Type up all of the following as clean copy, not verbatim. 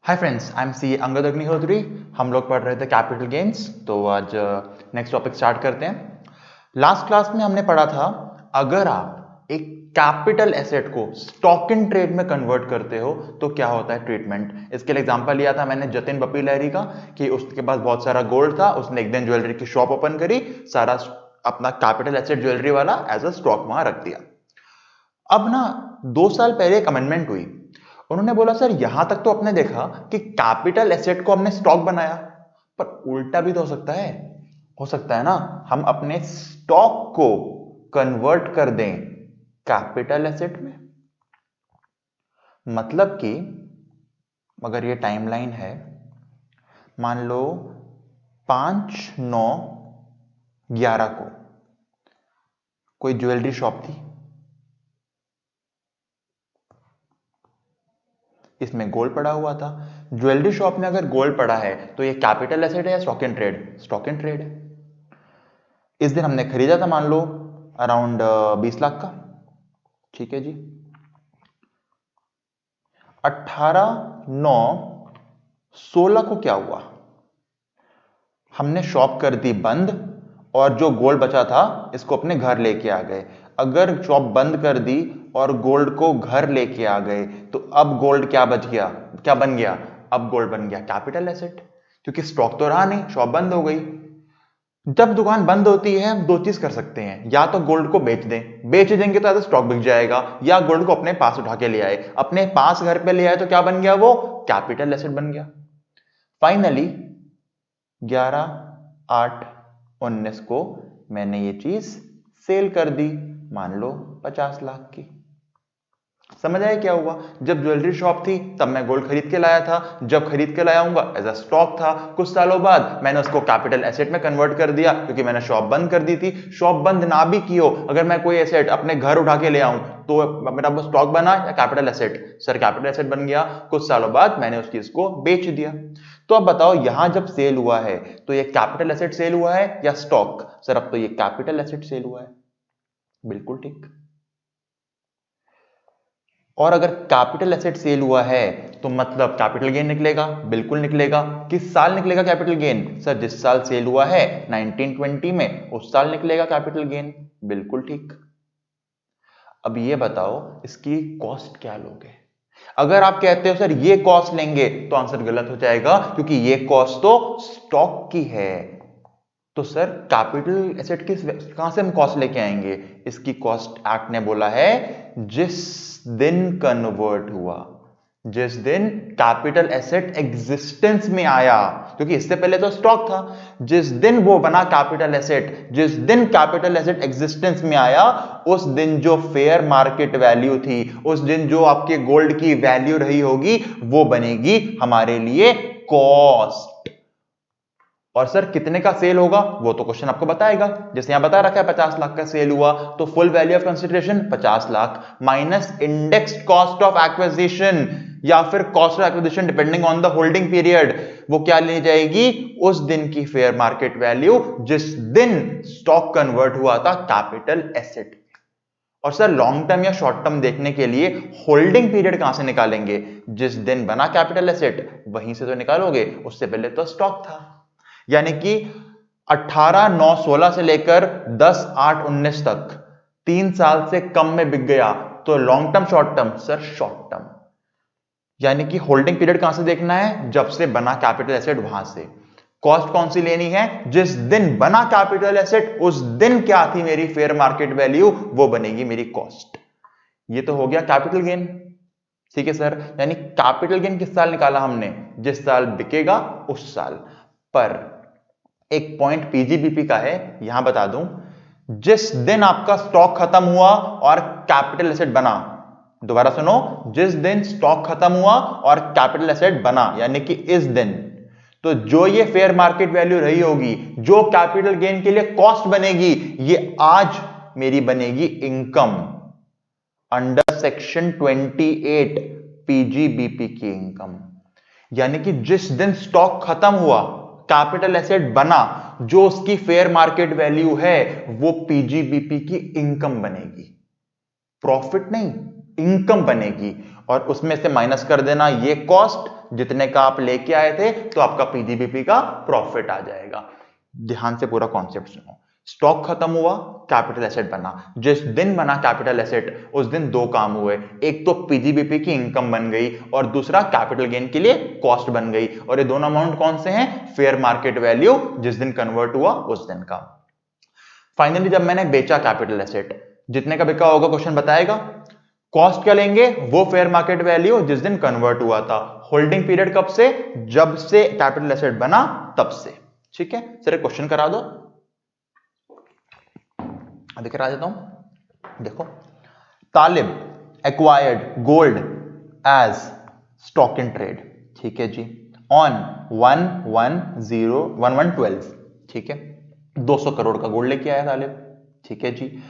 Hi friends, I am C Angad Agnihotri. हम लोग पढ़ रहे थे कैपिटल गेन्स, तो आज नेक्स्ट टॉपिक स्टार्ट करते हैं। लास्ट क्लास में हमने पढ़ा था, अगर आप एक कैपिटल एसेट को स्टॉक इन ट्रेड में कन्वर्ट करते हो तो क्या होता है ट्रीटमेंट। इसके लिए एग्जांपल लिया था मैंने जतिन बपी लहरी का कि उसके पास बहुत सारा गोल्ड था, उसने एक दिन ज्वेलरी की शॉप ओपन करी, सारा अपना कैपिटल एसेट ज्वेलरी वाला एज अ स्टॉक वहां रख दिया। अब ना 2 साल पहले एक अमेंडमेंट हुई, उन्होंने बोला सर यहां तक तो आपने देखा कि कैपिटल एसेट को हमने स्टॉक बनाया, पर उल्टा भी तो हो सकता है ना, हम अपने स्टॉक को कन्वर्ट कर दें कैपिटल एसेट में। मतलब कि अगर ये टाइमलाइन है, मान लो 5/9/11 को कोई ज्वेलरी शॉप थी, इसमें गोल्ड पड़ा हुआ था। ज्वेलरी शॉप में अगर गोल्ड पड़ा है तो ये कैपिटल एसेट है या stock in trade? Stock in trade है। इस दिन हमने खरीदा था मान लो अराउंड 20 लाख का, ठीक है जी। 18/9/16 को क्या हुआ, हमने शॉप कर दी बंद और जो गोल्ड बचा था इसको अपने घर लेके आ गए। अगर शॉप बंद कर दी और गोल्ड को घर लेके आ गए तो अब गोल्ड क्या बच गया, क्या बन गया? अब गोल्ड बन गया कैपिटल एसेट, क्योंकि स्टॉक तो रहा नहीं, शॉप बंद हो गई। जब दुकान बंद होती है हम 2 चीज कर सकते हैं, या तो गोल्ड को बेच दें, बेच देंगे तो स्टॉक बिक जाएगा, या गोल्ड को अपने पास उठा के ले आए, अपने पास घर पे ले आए तो क्या बन गया? वो कैपिटल एसेट बन गया। फाइनली 11/8/19 को मैंने ये चीज सेल कर दी, मान लो 50 लाख की। समझ आया क्या हुआ? जब ज्वेलरी शॉप थी तब मैं गोल्ड खरीद के लाया था, जब खरीद के लाया हूंगा एज अ स्टॉक था, कुछ सालों बाद मैंने उसको कैपिटल एसेट में कन्वर्ट कर दिया क्योंकि मैंने शॉप बंद कर दी थी। शॉप बंद ना भी की हो, अगर मैं कोई एसेट अपने घर उठा के ले आऊं तो मेरा वो स्टॉक बना या capital asset? Sir capital asset बन गया। कुछ सालों बाद मैंने उस चीज को बेच दिया। तो अब बताओ, यहां जब सेल हुआ है तो ये कैपिटल एसेट सेल हुआ है या स्टॉक? सर अब तो ये कैपिटल एसेट सेल हुआ है। बिल्कुल ठीक। और अगर कैपिटल एसेट सेल हुआ है तो मतलब कैपिटल गेन निकलेगा? बिल्कुल निकलेगा। किस साल निकलेगा कैपिटल गेन? सर जिस साल सेल हुआ है 1920 में, उस साल निकलेगा कैपिटल गेन। बिल्कुल ठीक। अब ये बताओ इसकी कॉस्ट क्या लोगे? अगर आप कहते हो सर ये कॉस्ट लेंगे तो आंसर गलत हो जाएगा, क्योंकि ये कॉस्ट तो स्टॉक की है। तो सर कैपिटल एसेट कहां से हम कॉस्ट लेके आएंगे? इसकी कॉस्ट एक्ट ने बोला है जिस दिन कन्वर्ट हुआ, जिस दिन कैपिटल एसेट एग्जिस्टेंस में आया, क्योंकि इससे पहले तो स्टॉक था। जिस दिन वो बना कैपिटल एसेट, जिस दिन कैपिटल एसेट एग्जिस्टेंस में आया, उस दिन जो फेयर मार्केट वैल्यू थी, उस दिन जो आपके गोल्ड की वैल्यू रही होगी, वो बनेगी हमारे लिए कॉस्ट। और सर कितने का सेल होगा वो तो क्वेश्चन आपको बताएगा। जैसे यहां बता रखा है 50 लाख का सेल हुआ, तो full value of consideration 50 lakh minus indexed cost of acquisition या फिर cost of acquisition depending on the holding period, वो क्या ली जाएगी? उस दिन की फेयर मार्केट वैल्यू जिस दिन स्टॉक कन्वर्ट हुआ था कैपिटल एसेट। और सर लॉन्ग टर्म या शॉर्ट टर्म देखने के लिए होल्डिंग पीरियड कहां से निकालेंगे? जिस दिन बना कैपिटल एसेट वहीं से तो निकालोगे, उससे पहले तो स्टॉक था। यानी कि 18/9/16 से लेकर 10/8/19 तक 3 साल से कम में बिक गया, तो long term short term? Sir short term. यानी कि होल्डिंग पीरियड कहां से देखना है? जब से बना कैपिटल एसेट वहां से। कॉस्ट कौन सी लेनी है? जिस दिन बना कैपिटल एसेट उस दिन क्या थी मेरी फेयर मार्केट वैल्यू, वो बनेगी मेरी कॉस्ट। ये तो हो गया कैपिटल गेन। ठीक है सर, यानी कैपिटल गेन किस साल निकाला हमने? जिस साल बिकेगा उस साल। पर एक पॉइंट पीजीबीपी का है, यहां बता दूं, जिस दिन आपका स्टॉक खत्म हुआ और कैपिटल एसेट बना, दोबारा सुनो, जिस दिन स्टॉक खत्म हुआ और कैपिटल एसेट बना, यानी कि इस दिन, तो जो ये फेयर मार्केट वैल्यू रही होगी, जो कैपिटल गेन के लिए कॉस्ट बनेगी, ये आज मेरी बनेगी इनकम अंडर सेक्शन 28 पीजीबीपी की इनकम। यानी कि जिस दिन स्टॉक खत्म हुआ, कैपिटल एसेट बना, जो उसकी फेयर मार्केट वैल्यू है वो पीजीबीपी की इनकम बनेगी, प्रॉफिट नहीं, इनकम बनेगी। और उसमें से माइनस कर देना ये कॉस्ट जितने का आप लेके आए थे तो आपका पीजीबीपी का प्रॉफिट आ जाएगा। ध्यान से पूरा कॉन्सेप्ट सुनो। स्टॉक खत्म हुआ, कैपिटल एसेट बना। जिस दिन बना कैपिटल एसेट उस दिन दो काम हुए, एक तो पीजीबीपी की इनकम बन गई और दूसरा कैपिटल गेन के लिए कॉस्ट बन गई। और ये दोनों अमाउंट कौन से हैं? फेयर मार्केट वैल्यू जिस दिन कन्वर्ट हुआ उस दिन का। फाइनली जब मैंने बेचा कैपिटल एसेट, जितने का बिका होगा क्वेश्चन बताएगा। कॉस्ट क्या लेंगे? वो फेयर मार्केट वैल्यू जिस दिन कन्वर्ट हुआ था। होल्डिंग पीरियड कब से? जब से कैपिटल एसेट बना तब से। ठीक है सर, क्वेश्चन करा दो, अभी करा देता हूं। देखो, Talib acquired gold as stock in trade, ठीक है जी, ऑन 1/1/0/11/12, ठीक है, 200 करोड़ का गोल्ड लेके आया तालिब, ठीक है जी।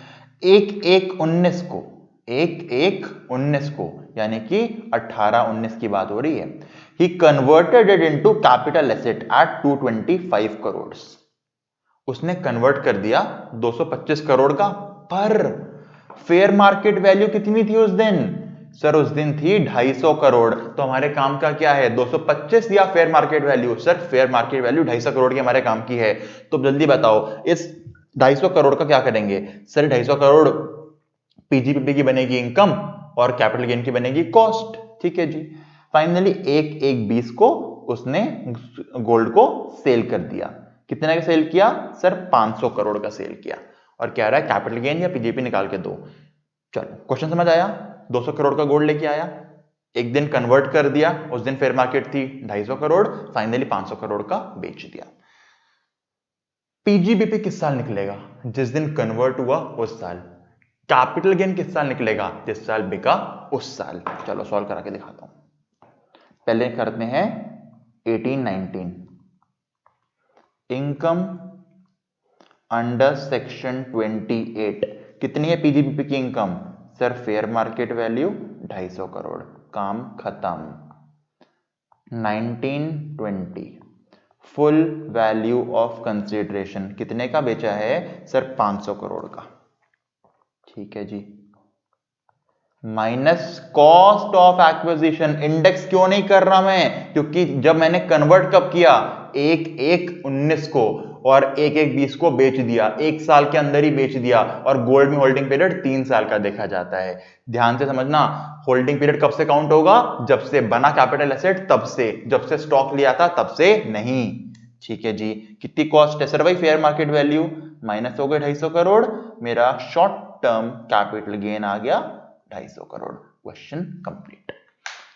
1/1/19 को, 1/1/19 को, यानी कि 18/19 की बात हो रही है, he converted it into capital asset at 225 crore. उसने कन्वर्ट कर दिया 225 करोड़ का, पर फेयर मार्केट वैल्यू कितनी थी उस दिन? सर उस दिन थी 250 करोड़। तो हमारे काम का क्या है? 225 या fair market value? Sir fair market value 250 crore की हमारे काम की है। तो जल्दी बताओ इस 250 करोड़ का क्या करेंगे? सर 250 करोड़ पीजीबीपी की बनेगी इनकम और कैपिटल गेन की बनेगी कॉस्ट, ठीक है जी। फाइनली 1/1/20 को उसने गोल्ड को सेल कर दिया। कितने का सेल किया? सर 500 करोड़ का सेल किया। और कह रहा है कैपिटल गेन या पीजीबीपी निकाल के दो। चलो क्वेश्चन समझ आया? 200 करोड़ का गोल्ड लेके आया, एक दिन कन्वर्ट कर दिया, उस दिन फेयर मार्केट थी 250 करोड़, फाइनली 500 करोड़ का बेच दिया। पीजीबीपी किस साल निकलेगा? जिस दिन कन्वर्ट हुआ उस साल। कैपिटल गेन किस साल निकलेगा? जिस साल बिका उस साल। चलो सॉल्व करा के दिखाता हूं। पहले करते हैं 18-19, इनकम अंडर सेक्शन 28। कितनी है पीजीबीपी की income? Sir fair market value 250 crore, काम खत्म। 19-20, फुल वैल्यू ऑफ कंसीडरेशन, कितने का बेचा है? सर 500 करोड़ का, ठीक है जी, minus cost of acquisition. Index क्यों नहीं कर रहा मैं? क्योंकि जब मैंने कन्वर्ट कब किया? 1/1/19 को, और 1/1/20 को बेच दिया, एक साल के अंदर ही बेच दिया। और गोल्ड में होल्डिंग पीरियड 3 साल का देखा जाता है। ध्यान से समझना, होल्डिंग पीरियड कब से काउंट होगा? जब से बना कैपिटल एसेट तब से, जब से स्टॉक लिया था तब से नहीं, ठीक है जी। कितनी कॉस्ट है? सर भाई फेयर मार्केट वैल्यू माइनस हो गए 250 करोड़, मेरा शॉर्ट टर्म कैपिटल गेन आ गया 250 करोड़। Question complete.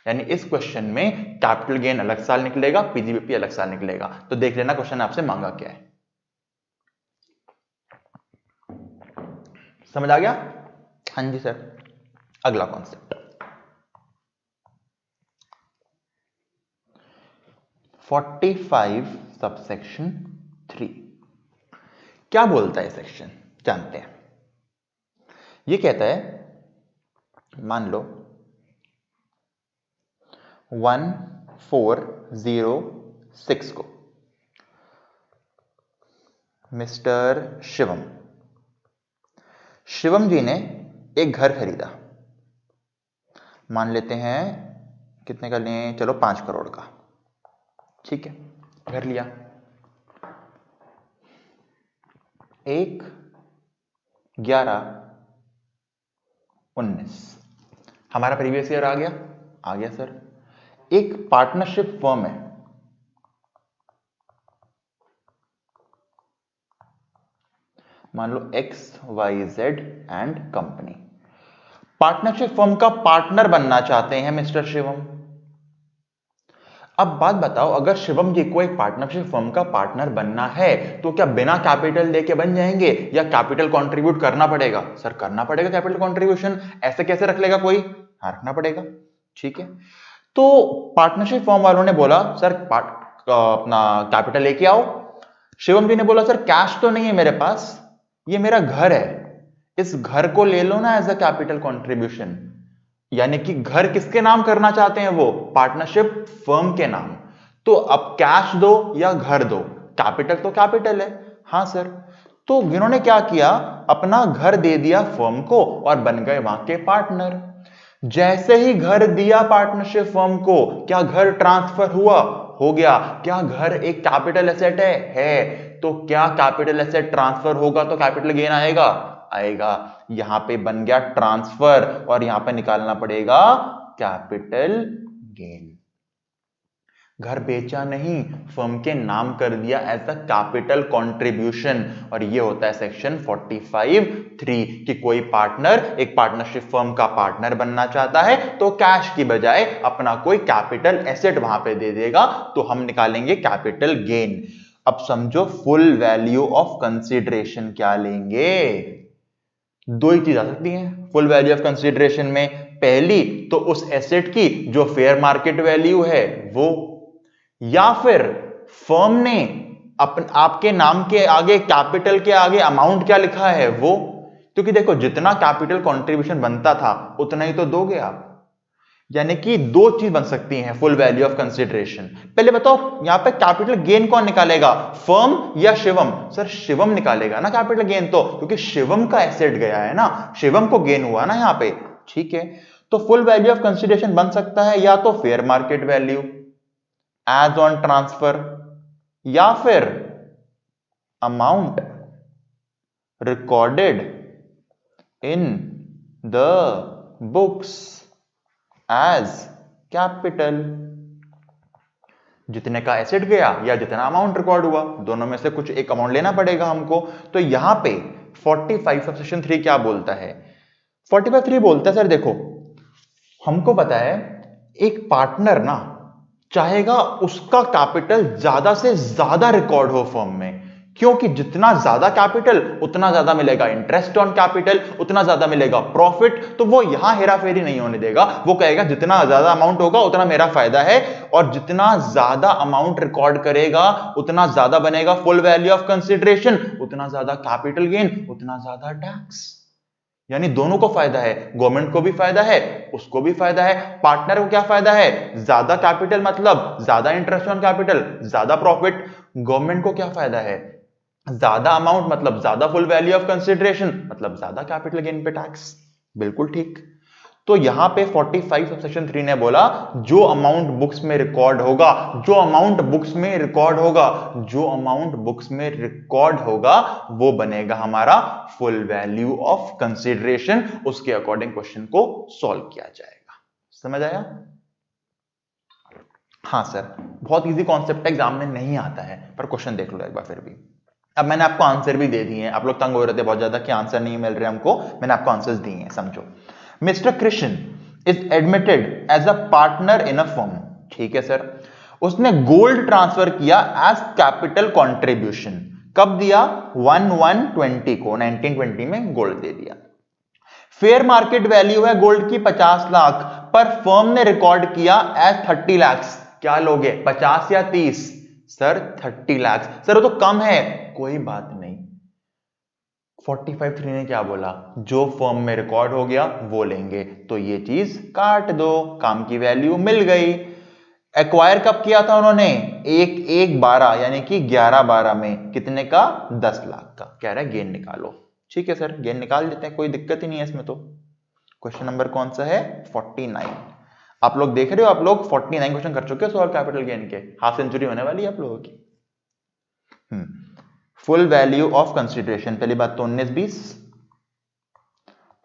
यानी इस क्वेश्चन में कैपिटल गेन अलग साल निकलेगा, पीजीबीपी अलग साल निकलेगा। तो देख लेना क्वेश्चन आपसे मांगा क्या है। समझ आ गया? हाँ जी सर। अगला कॉन्सेप्ट 45 सबसेक्शन 3 क्या बोलता है? सेक्शन जानते हैं। ये कहता है, मान लो 1406 को मिस्टर शिवम जी ने एक घर खरीदा। मान लेते हैं कितने का लें? चलो 5 करोड़ का, ठीक है, घर लिया। 1/11/19 हमारा प्रीवियस ईयर आ गया? आ गया सर। एक पार्टनरशिप फर्म है, मान लो XYZ and company. Partnership firm का पार्टनर बनना चाहते हैं मिस्टर शिवम। अब बात बताओ, अगर शिवम जी को एक पार्टनरशिप फर्म का पार्टनर बनना है तो क्या बिना कैपिटल देके बन जाएंगे या कैपिटल कंट्रीब्यूट करना पड़ेगा? सर करना पड़ेगा कैपिटल कंट्रीब्यूशन। ऐसे कैसे रख लेगा कोई? हाँ रखना पड़ेगा, ठीक है। तो पार्टनरशिप फर्म वालों ने बोला सर अपना कैपिटल लेके आओ। शिवम जी ने बोला सर कैश तो नहीं है मेरे पास, ये मेरा घर है, इस घर को ले लो ना एज अ कैपिटल कंट्रीब्यूशन। यानी कि घर किसके नाम करना चाहते हैं वो? पार्टनरशिप फर्म के नाम। तो अब कैश दो या घर दो, कैपिटल तो कैपिटल है। हाँ सर। तो इन्होंने क्या किया? अपना घर दे दिया फर्म को और बन गए वहां के पार्टनर। जैसे ही घर दिया पार्टनरशिप फर्म को, क्या घर ट्रांसफर हुआ? हो गया। क्या घर एक कैपिटल एसेट है। तो क्या कैपिटल एसेट ट्रांसफर होगा तो कैपिटल गेन आएगा? आएगा। यहां पे बन गया ट्रांसफर और यहां पे निकालना पड़ेगा कैपिटल गेन। घर बेचा नहीं, फर्म के नाम कर दिया एज अ कैपिटल कंट्रीब्यूशन। और ये होता है सेक्शन 45(3) कि कोई पार्टनर एक पार्टनरशिप फर्म का पार्टनर बनना चाहता है तो कैश की बजाय अपना कोई कैपिटल एसेट वहां पे दे देगा, तो हम निकालेंगे कैपिटल गेन। अब समझो फुल वैल्यू ऑफ कंसीडरेशन क्या लेंगे। दो ही चीज आ सकती है फुल वैल्यू ऑफ कंसीडरेशन में। पहली तो उस एसेट की जो फेयर मार्केट वैल्यू है वो, या फिर फर्म ने आपके नाम के आगे कैपिटल के आगे अमाउंट क्या लिखा है वो। क्योंकि देखो जितना कैपिटल कंट्रीब्यूशन बनता था उतना ही तो दोगे आप। यानी कि दो चीज बन सकती हैं फुल वैल्यू ऑफ कंसीडरेशन। पहले बताओ यहां पे कैपिटल गेन कौन निकालेगा, फर्म या शिवम? सर शिवम निकालेगा ना कैपिटल गेन, तो क्योंकि शिवम का एसेट गया है ना, शिवम को गेन हुआ ना यहां पे। ठीक है, तो फुल वैल्यू ऑफ कंसीडरेशन बन सकता है या तो fair market value as on transfer, या फिर amount recorded in the books as capital. जितने का एसेट गया या जितना अमाउंट रिकॉर्ड हुआ, दोनों में से कुछ एक अमाउंट लेना पड़ेगा हमको। तो यहां पे 45 सब सेक्शन 3 क्या बोलता है? 45(3) बोलता है सर देखो, हमको पता है एक पार्टनर ना चाहेगा उसका कैपिटल ज्यादा से ज्यादा रिकॉर्ड हो फर्म में, क्योंकि जितना ज्यादा कैपिटल उतना ज्यादा मिलेगा इंटरेस्ट ऑन कैपिटल, उतना ज्यादा मिलेगा प्रॉफिट। तो वो यहां हेराफेरी नहीं होने देगा, वो कहेगा जितना ज्यादा अमाउंट होगा उतना मेरा फायदा है, और जितना ज्यादा अमाउंट रिकॉर्ड करेगा उतना ज्यादा बनेगा फुल वैल्यू ऑफ कंसीडरेशन, उतना ज्यादा कैपिटल गेन, उतना ज्यादा टैक्स। यानी दोनों को फायदा है, गवर्नमेंट को भी फायदा है, उसको भी फायदा है। पार्टनर को क्या फायदा है? ज्यादा कैपिटल मतलब ज्यादा इंटरेस्ट ऑन कैपिटल, ज्यादा प्रॉफिट। गवर्नमेंट को क्या फायदा है? ज्यादा अमाउंट मतलब ज्यादा फुल वैल्यू ऑफ कंसीडरेशन, मतलब ज्यादा कैपिटल गेन पे टैक्स। बिल्कुल ठीक। तो यहां पे 45 सबसेक्शन 3 ने बोला जो अमाउंट बुक्स में रिकॉर्ड होगा, जो अमाउंट बुक्स में रिकॉर्ड होगा, जो अमाउंट बुक्स में रिकॉर्ड होगा वो बनेगा हमारा फुल वैल्यू ऑफ कंसीडरेशन। उसके अकॉर्डिंग क्वेश्चन को सॉल्व किया जाएगा। समझ आया? हाँ सर, बहुत इजी कॉन्सेप्ट एग्जाम में नहीं आता है, पर क्वेश्चन देख लो एक बार फिर भी। अब मैंने आपको आंसर भी दे दिए हैं, आप लोग तंग हो रहे थे बहुत ज्यादा कि आंसर नहीं मिल रहे हमको, मैंने आपको आंसर्स दिए हैं। समझो, mister Krishna is admitted as a partner in a firm. ठीक है सर, उसने गोल्ड ट्रांसफर किया एज कैपिटल कंट्रीब्यूशन। कब दिया? 1120 को, 1920 में गोल्ड दे दिया। फेयर मार्केट वैल्यू है गोल्ड की 50 लाख, पर फर्म ने रिकॉर्ड किया एज 30 लाख। क्या लोगे, 50 या 30? सर 30 लाख। सर वो तो कम है। कोई बात नहीं, 45(3) ने क्या बोला? जो फर्म में रिकॉर्ड हो गया वो लेंगे। तो ये चीज काट दो, काम की वैल्यू मिल गई। एक्वायर कब किया था उन्होंने? 1/1/12 यानी कि 11/12 में। कितने का? 10 लाख का। कह रहा है गेन निकालो। ठीक है सर, गेन निकाल देते हैं, कोई दिक्कत ही नहीं है इसमें। तो क्वेश्चन नंबर कौन सा है? 49। आप लोग देख रहे हो, आप लोग 49 क्वेश्चन कर चुके हो सॉल्व कैपिटल गेन के। हाफ सेंचुरी होने वाली है आप लोगों की। फुल वैल्यू ऑफ कंसीडरेशन, पहली बात तो 19-20।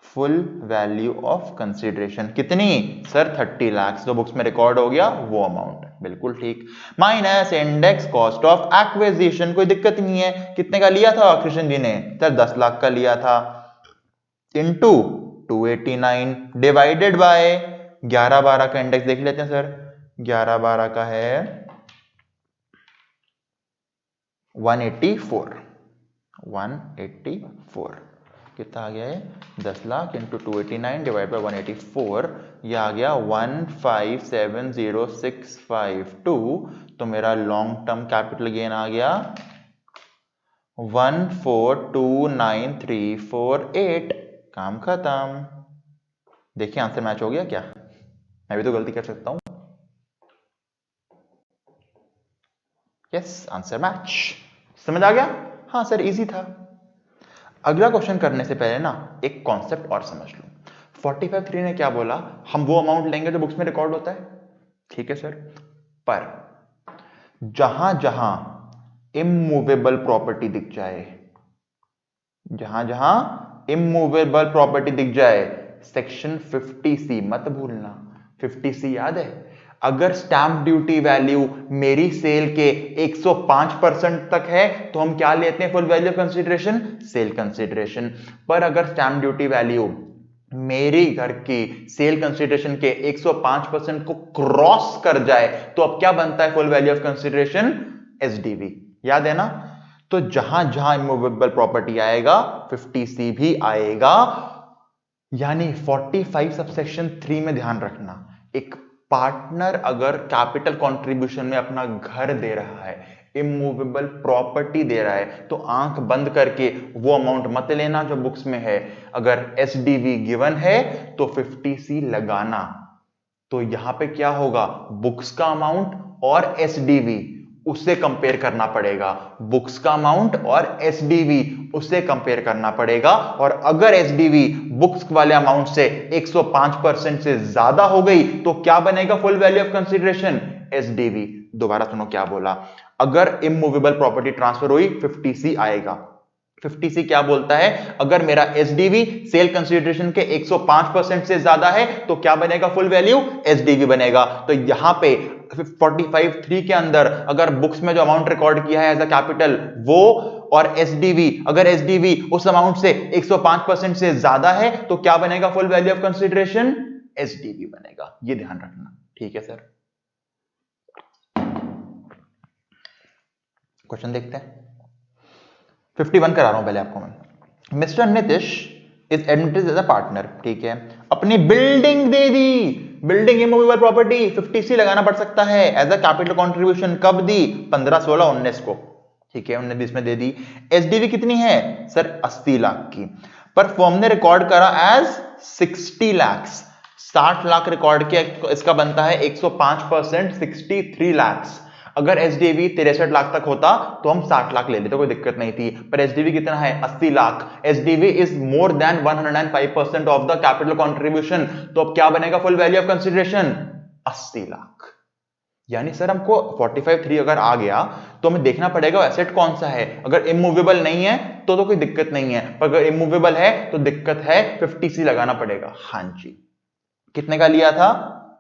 फुल वैल्यू ऑफ कंसीडरेशन कितनी? सर 30 लाख, जो बुक्स में रिकॉर्ड हो गया वो अमाउंट। बिल्कुल ठीक। Minus index cost of acquisition, कोई दिक्कत नहीं है। कितने का लिया था कृष्ण जी ने? सर 10 लाख का लिया था। इनटू 289 डिवाइडेड बाय 11/12 का इंडेक्स देख लेते हैं सर। 11/12 का है 184। कितना आ गया है? 10 लाख इंटू 289 डिवाइड बाय 184, यह आ गया 1570652। तो मेरा लॉन्ग टर्म कैपिटल गेन आ गया 1429348। काम खत्म। देखिए आंसर मैच हो गया क्या? मैं भी तो गलती कर सकता हूं। Yes, answer match. समझ आ गया? हाँ सर, इजी था। अगला क्वेश्चन करने से पहले ना एक कॉन्सेप्ट और समझ लो। 45(3) ने क्या बोला, हम वो अमाउंट लेंगे जो बुक्स में रिकॉर्ड होता है, ठीक है सर। पर जहां जहां इमूवेबल प्रॉपर्टी दिख जाए, जहां जहां इमूवेबल प्रॉपर्टी दिख जाए, सेक्शन 50C मत भूलना। 50C याद है, अगर स्टैंप ड्यूटी वैल्यू मेरी सेल के 105% तक है तो हम क्या लेते हैं full value of consideration, sale consideration. पर अगर स्टैंप ड्यूटी वैल्यू मेरी घर की सेल कंसीडरेशन के 105% को क्रॉस कर जाए तो अब क्या बनता है full value of consideration, SDV, याद है ना। तो जहां जहां इमूवेबल प्रॉपर्टी आएगा 50C भी आएगा। यानी 45 सबसेक्शन 3 में ध्यान रखना, एक पार्टनर अगर कैपिटल कंट्रीब्यूशन में अपना घर दे रहा है, इमूवेबल प्रॉपर्टी दे रहा है, तो आंख बंद करके वो अमाउंट मत लेना जो बुक्स में है। अगर एसडीवी गिवन है तो 50C लगाना। तो यहां पे क्या होगा, बुक्स का अमाउंट और एसडीवी उससे कंपेयर करना पड़ेगा, बुक्स का अमाउंट और एसडीवी उससे कंपेयर करना पड़ेगा। और अगर एसडीवी बुक्स वाले अमाउंट से 105% से ज्यादा हो गई तो क्या बनेगा full value of consideration, SDV. दोबारा सुनो क्या बोला, अगर इमूवेबल प्रॉपर्टी ट्रांसफर हुई 50C आएगा। 50C क्या बोलता है, अगर मेरा एसडीवी सेल कंसीडरेशन के 105% से ज्यादा है तो क्या बनेगा फुल वैल्यू, एसडीवी बनेगा। तो यहां पे 45(3) के अंदर अगर बुक्स में जो अमाउंट रिकॉर्ड किया है एज अ कैपिटल वो, और एसडीवी अगर एसडीवी उस अमाउंट से 105% से ज्यादा है तो क्या बनेगा full value of consideration, SDV बनेगा। ये ध्यान रखना, ठीक है सर। क्वेश्चन देखते हैं, 51 करा रहा हूं पहले आपको मैं। Mister Nitish is admitted as a partner, ठीक है, अपनी बिल्डिंग दे दी, बिल्डिंग इमूवेबल प्रॉपर्टी 50C लगाना पड़ सकता है एज अ कैपिटल कंट्रीब्यूशन। कब दी, 15, 16, 19 को, ठीक है, 19-20 में दे दी। एसडीवी कितनी है सर, 80 लाख की। पर फर्म ने रिकॉर्ड करा एज 60 लाख, 60 लाख रिकॉर्ड किया, इसका बनता है 105%, 63 लाख। अगर एसडीवी 63 लाख तक होता तो हम 60 लाख ले लेते, कोई दिक्कत नहीं थी। पर एसडीवी कितना है, 80 lakh. SDV is more than 105% of the capital contribution. तो अब क्या बनेगा full value of consideration, 80 lakh. यानी सर हमको 45(3) अगर आ गया तो हमें देखना पड़ेगा एसेट कौन सा है। अगर इमूवेबल नहीं है तो कोई दिक्कत नहीं है, पर अगर इमूवेबल है तो दिक्कत है, 50C लगाना पड़ेगा। हाँ जी, कितने का लिया था,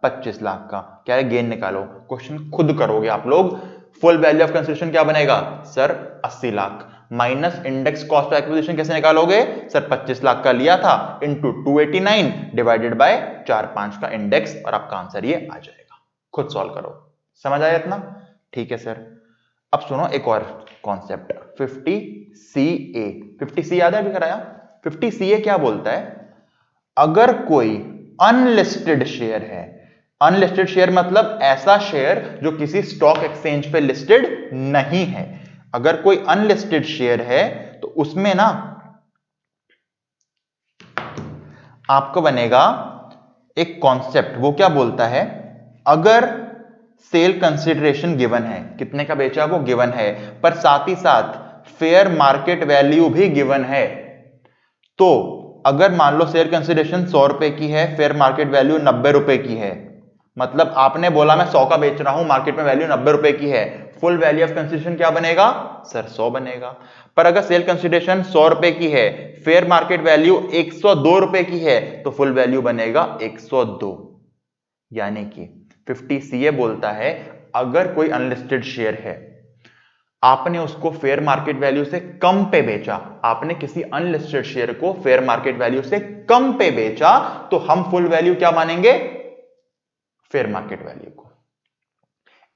25 लाख का। क्या है, गेन निकालो, क्वेश्चन खुद करोगे आप लोग। फुल वैल्यू ऑफ कंसीडरेशन क्या बनेगा sir, 80 lakh minus index cost of acquisition कैसे निकालोगे सर, 25 लाख का लिया था इंटू 289 डिवाइडेड बाय 4-5 का इंडेक्स, और आपका आंसर ये आ जाएगा। खुद सॉल्व करो, समझ आया इतना, ठीक है सर। अब सुनो एक और कॉन्सेप्ट, 50CA। 50C याद है अभी कराया। 50CA क्या बोलता है, अगर कोई अनलिस्टेड शेयर है, अनलिस्टेड शेयर मतलब ऐसा शेयर जो किसी स्टॉक एक्सचेंज पे लिस्टेड नहीं है। अगर कोई अनलिस्टेड शेयर है तो उसमें ना आपको बनेगा एक कॉन्सेप्ट, वो क्या बोलता है, अगर सेल कंसिडरेशन गिवन है, कितने का बेचा वो गिवन है, पर साथ ही साथ फेयर मार्केट वैल्यू भी गिवन है, तो अगर मान लो शेयर कंसिडरेशन 100 रुपए की है, फेयर मार्केट वैल्यू 90 रुपए की है, मतलब आपने बोला मैं 100 का बेच रहा हूं, मार्केट में वैल्यू 90 रुपए की है, फुल वैल्यू ऑफ कंसिडरेशन क्या बनेगा सर, 100 बनेगा। पर अगर सेल कंसिडरेशन 100 रुपए की है, फेयर मार्केट वैल्यू 102 रुपए की है, तो फुल वैल्यू बनेगा 102। यानी कि 50CA बोलता है अगर कोई अनलिस्टेड शेयर है, आपने उसको फेयर मार्केट वैल्यू से कम पे बेचा, आपने किसी अनलिस्टेड शेयर को फेयर मार्केट वैल्यू से कम पे बेचा, तो हम फुल वैल्यू क्या मानेंगे, फेयर मार्केट वैल्यू को।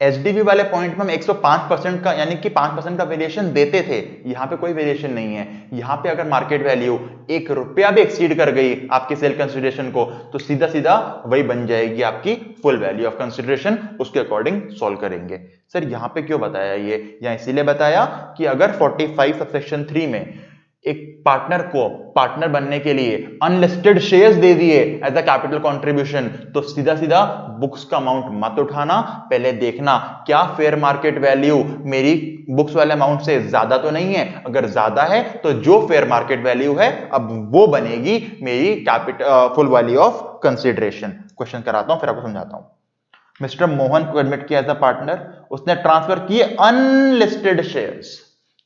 एचडीवी वाले पॉइंट में हम 105% का यानी कि 5% का वेरिएशन देते थे, यहां पे कोई वेरिएशन नहीं है। यहां पे अगर मार्केट वैल्यू 1 रुपया भी एक्सीड कर गई आपकी सेल कंसिडरेशन को, तो सीधा सीधा वही बन जाएगी आपकी फुल वैल्यू ऑफ कंसिडरेशन, उसके अकॉर्डिंग सॉल्व करेंगे। सर यहां पे क्यों बताया ये, या इसीलिए बताया कि अगर 45 सबसेक्शन 3 में एक पार्टनर को पार्टनर बनने के लिए अनलिस्टेड शेयर्स दे दिए एज अ कैपिटल कंट्रीब्यूशन, तो सीधा सीधा बुक्स का अमाउंट मत उठाना, पहले देखना क्या फेयर मार्केट वैल्यू मेरी बुक्स वाले अमाउंट से ज्यादा तो नहीं है। अगर ज्यादा है तो जो फेयर मार्केट वैल्यू है अब वो बनेगी मेरी capital full value of consideration. Question कराता हूं फिर आपको समझाता हूं। मिस्टर मोहन को एडमिट किया एज अ पार्टनर, उसने ट्रांसफर किए अनलिस्टेड शेयर्स।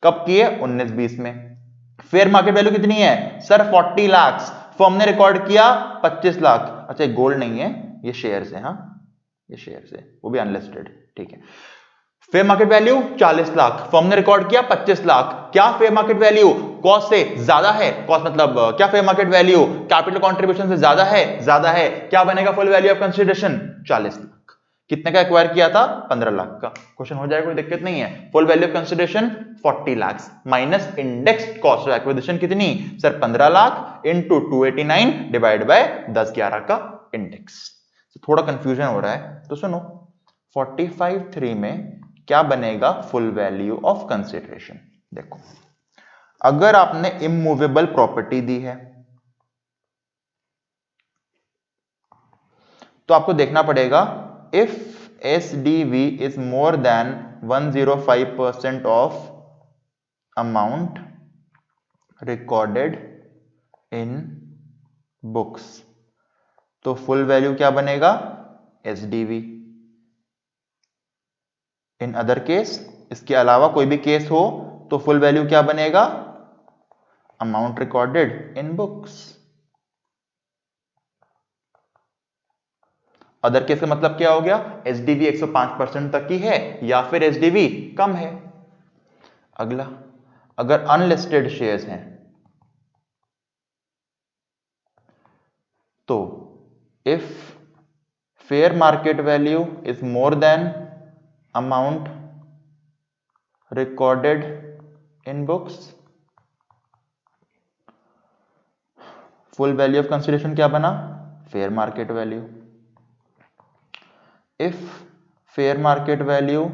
कब किए? 19-20 में। फेयर मार्केट वैल्यू कितनी है सर? 40 लाख। फर्म ने रिकॉर्ड किया 25 लाख। अच्छा गोल्ड नहीं है, ये शेयर्स है। हाँ ये शेयर्स है, वो भी अनलिस्टेड, ठीक है। Fair market value 40 lakh, firm ने रिकॉर्ड किया 25 लाख। क्या फेयर मार्केट वैल्यू कॉस्ट से ज्यादा है? कॉस्ट मतलब क्या fair market value capital contribution से ज्यादा है? ज्यादा है। क्या बनेगा full value of consideration? 40 lakh. कितने का एक्वायर किया था? 15 लाख का। क्वेश्चन हो जाएगा, कोई दिक्कत नहीं है। Full value of consideration 40 lakh minus indexed cost of acquisition कितनी sir? 15 lakh into 289 divide by 10-11 का इंडेक्स। थोड़ा कंफ्यूजन हो रहा है तो सुनो, 45(3) में क्या बनेगा फुल वैल्यू ऑफ कंसिडरेशन? देखो, अगर आपने इमूवेबल प्रॉपर्टी दी है तो आपको देखना पड़ेगा if SDV is more than 105% of amount recorded in books, तो फुल वैल्यू क्या बनेगा? SDV। इन अदर केस, इसके अलावा कोई भी केस हो तो फुल वैल्यू क्या बनेगा? अमाउंट रिकॉर्डेड इन बुक्स। अदर केस का मतलब क्या हो गया? एसडीवी 105% तक की है या फिर एसडीवी कम है। अगला, अगर अनलिस्टेड शेयर्स हैं तो if fair market value is more than amount recorded in books, full value of consideration क्या बना? Fair market value. If fair market value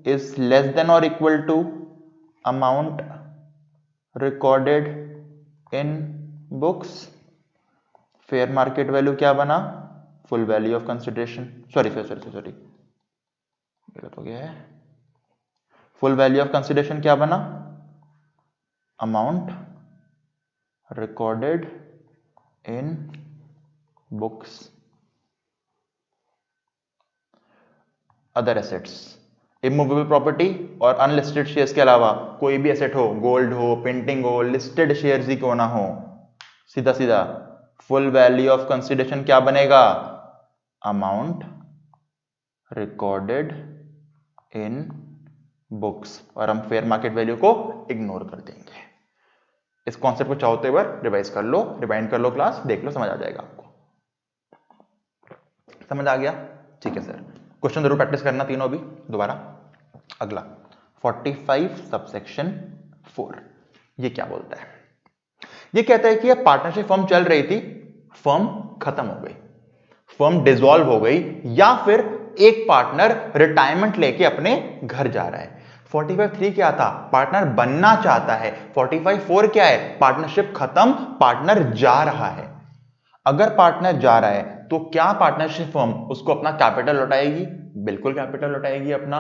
is less than or equal to amount recorded in books, fair market value क्या बना? full value of consideration। sorry गलत हो गया है। full value of consideration क्या बना? amount recorded in books। Other assets, immovable property और unlisted shares के अलावा कोई भी एसेट हो, गोल्ड हो, पेंटिंग हो, लिस्टेड शेयर्स ही क्यों ना हो, सीधा सीधा फुल वैल्यू ऑफ कंसिडरेशन क्या बनेगा? अमाउंट रिकॉर्डेड इन बुक्स। और हम फेयर मार्केट वैल्यू को इग्नोर कर देंगे। इस कॉन्सेप्ट को चाहते हुए रिवाइज कर लो, रिवाइंड कर लो, क्लास देख लो, समझ आ जाएगा आपको। समझ आ गया? ठीक है सर। क्वेश्चन जरूर प्रैक्टिस करना तीनों भी दोबारा। अगला 45 सबसेक्शन 4, ये क्या बोलता है? ये कहता है कि पार्टनरशिप फर्म चल रही थी, फर्म खत्म हो गई, फर्म डिसॉल्व हो गई, या फिर एक पार्टनर रिटायरमेंट लेके अपने घर जा रहा है। 45(3) क्या था? पार्टनर बनना चाहता है। 45(4) क्या है? पार्टनरशिप खत्म, पार्टनर जा रहा है। अगर पार्टनर जा रहा है तो क्या पार्टनरशिप फर्म उसको अपना कैपिटल लौटाएगी? बिल्कुल कैपिटल लौटाएगी अपना।